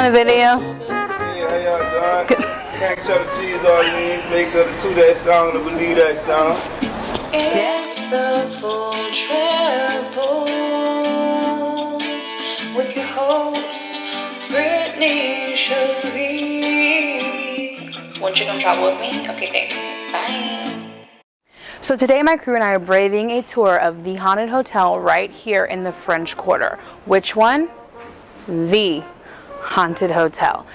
filming a video? Yeah, how y'all doing? Can't cheddar cheese Orleans, make her to that song, to believe that song. It's the full travels with your host, Brittany Cherie. Won't you come travel with me? Okay, thanks. Bye. So today my crew and I are braving a tour of the haunted hotel right here in the French Quarter. Which one? The haunted hotel.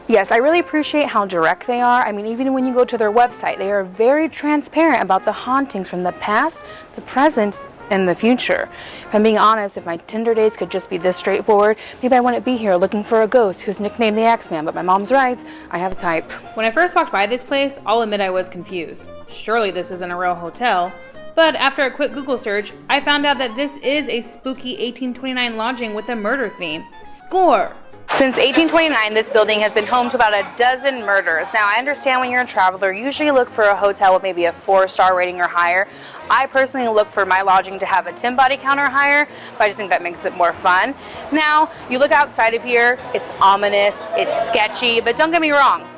Yes, I really appreciate how direct they are. I mean, even when you go to their website, they are very transparent about the hauntings from the past, the present, and the future. If I'm being honest, if my Tinder dates could just be this straightforward, maybe I wouldn't be here looking for a ghost who's nicknamed the Axeman, but my mom's right, I have a type. When I first walked by this place, I'll admit I was confused. Surely this isn't a real hotel. But after a quick Google search, I found out that this is a spooky 1829 lodging with a murder theme. Score! Since 1829, this building has been home to about a dozen murders. Now, I understand when you're a traveler, you usually look for a hotel with maybe a 4-star rating or higher. I personally look for my lodging to have a 10 body count or higher, but I just think that makes it more fun. Now, you look outside of here, it's ominous, it's sketchy, but don't get me wrong.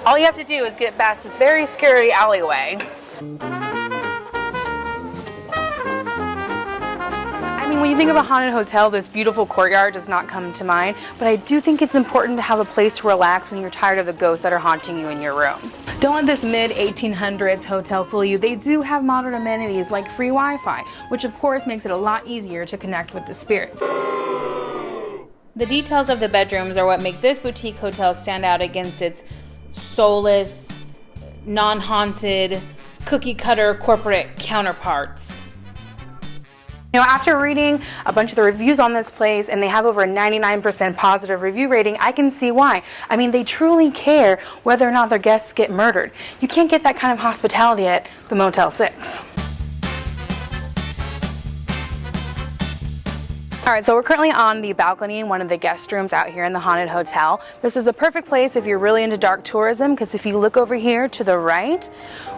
All you have to do is get past this very scary alleyway. When you think of a haunted hotel, this beautiful courtyard does not come to mind, but I do think it's important to have a place to relax when you're tired of the ghosts that are haunting you in your room. Don't let this mid-1800s hotel fool you. They do have modern amenities like free Wi-Fi, which of course makes it a lot easier to connect with the spirits. The details of the bedrooms are what make this boutique hotel stand out against its soulless, non-haunted, cookie-cutter corporate counterparts. You know, after reading a bunch of the reviews on this place, and they have over a 99% positive review rating, I can see why. I mean, they truly care whether or not their guests get murdered. You can't get that kind of hospitality at the Motel 6. Alright, so we're currently on the balcony in one of the guest rooms out here in the haunted hotel. This is a perfect place if you're really into dark tourism, because if you look over here to the right,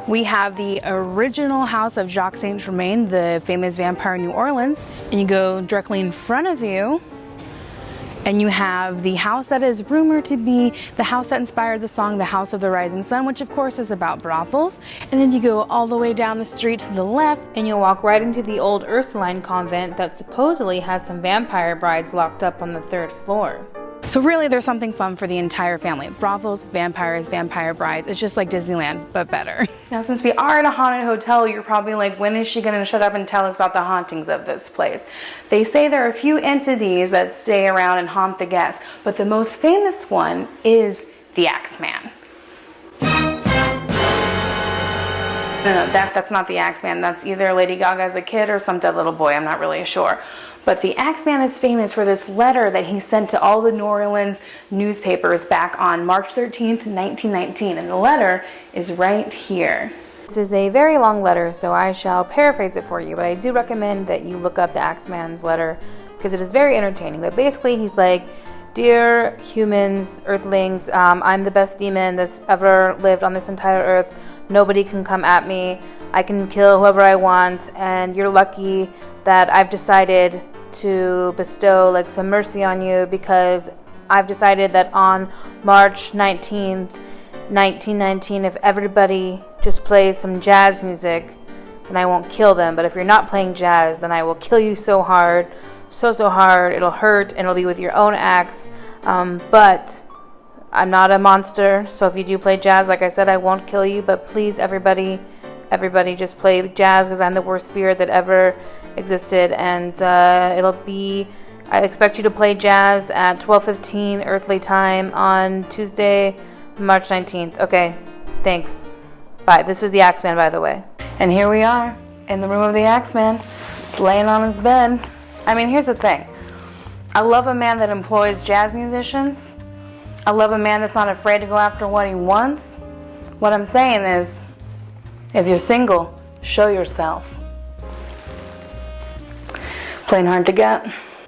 we have the original house of Jacques Saint Germain, the famous vampire in New Orleans. And you go directly in front of you, and you have the house that is rumored to be the house that inspired the song The House of the Rising Sun, which of course is about brothels. And then you go all the way down the street to the left, and you'll walk right into the old Ursuline convent that supposedly has some vampire brides locked up on the 3rd floor. So really there's something fun for the entire family. Brothels, vampires, vampire brides. It's just like Disneyland, but better. Now since we are at a haunted hotel, you're probably like, when is she gonna shut up and tell us about the hauntings of this place? They say there are a few entities that stay around and haunt the guests, but the most famous one is the Axeman. No, that's not the Axeman. That's either Lady Gaga as a kid or some dead little boy. I'm not really sure. But the Axeman is famous for this letter that he sent to all the New Orleans newspapers back on March 13th, 1919. And the letter is right here. This is a very long letter, so I shall paraphrase it for you, but I do recommend that you look up the Axeman's letter because it is very entertaining. But basically he's like, "Dear humans, earthlings, I'm the best demon that's ever lived on this entire earth. Nobody can come at me. I can kill whoever I want, and you're lucky that I've decided to bestow like some mercy on you because I've decided that on March 19th, 1919, if everybody just plays some jazz music, then I won't kill them. But if you're not playing jazz, then I will kill you so hard, so hard, it'll hurt, and it'll be with your own axe. But I'm not a monster, so if you do play jazz, like I said, I won't kill you. But please, everybody just play jazz because I'm the worst spirit that ever existed. And I expect you to play jazz at 12:15 earthly time on Tuesday, March 19th. Okay, thanks. Bye. This is the Axeman, by the way." And here we are in the room of the Axeman, just laying on his bed. I mean, here's the thing. I love a man that employs jazz musicians. I love a man that's not afraid to go after what he wants. What I'm saying is, if you're single, show yourself. Plain hard to get.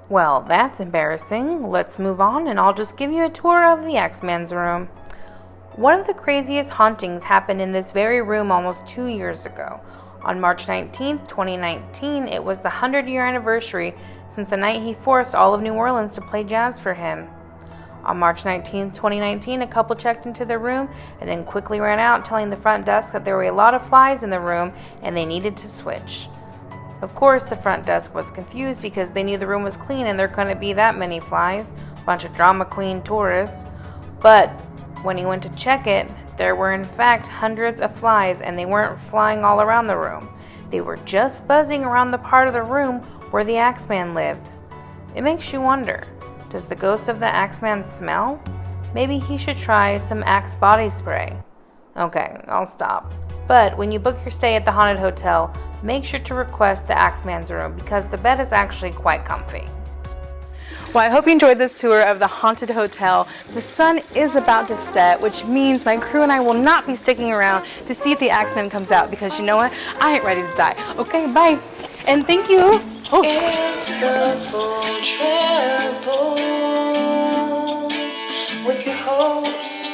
Well, that's embarrassing. Let's move on, and I'll just give you a tour of the Axeman's room. One of the craziest hauntings happened in this very room almost 2 years ago. On March 19th, 2019, it was the 100-year anniversary since the night he forced all of New Orleans to play jazz for him. On March 19, 2019, a couple checked into their room and then quickly ran out, telling the front desk that there were a lot of flies in the room and they needed to switch. Of course, the front desk was confused because they knew the room was clean and there couldn't be that many flies, bunch of drama queen tourists. But when he went to check it, there were in fact hundreds of flies, and they weren't flying all around the room. They were just buzzing around the part of the room where the Axeman lived. It makes you wonder, does the ghost of the Axeman smell? Maybe he should try some Axe body spray. Okay, I'll stop. But when you book your stay at the haunted hotel, make sure to request the Axeman's room because the bed is actually quite comfy. Well, I hope you enjoyed this tour of the haunted hotel. The sun is about to set, which means my crew and I will not be sticking around to see if the Axeman comes out because you know what? I ain't ready to die. Okay, bye. And thank you. Oh. It's the Full Travels with your host,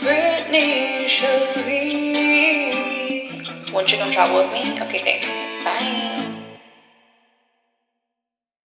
Brittany Cherie. Won't you come travel with me? Okay, thanks. Bye.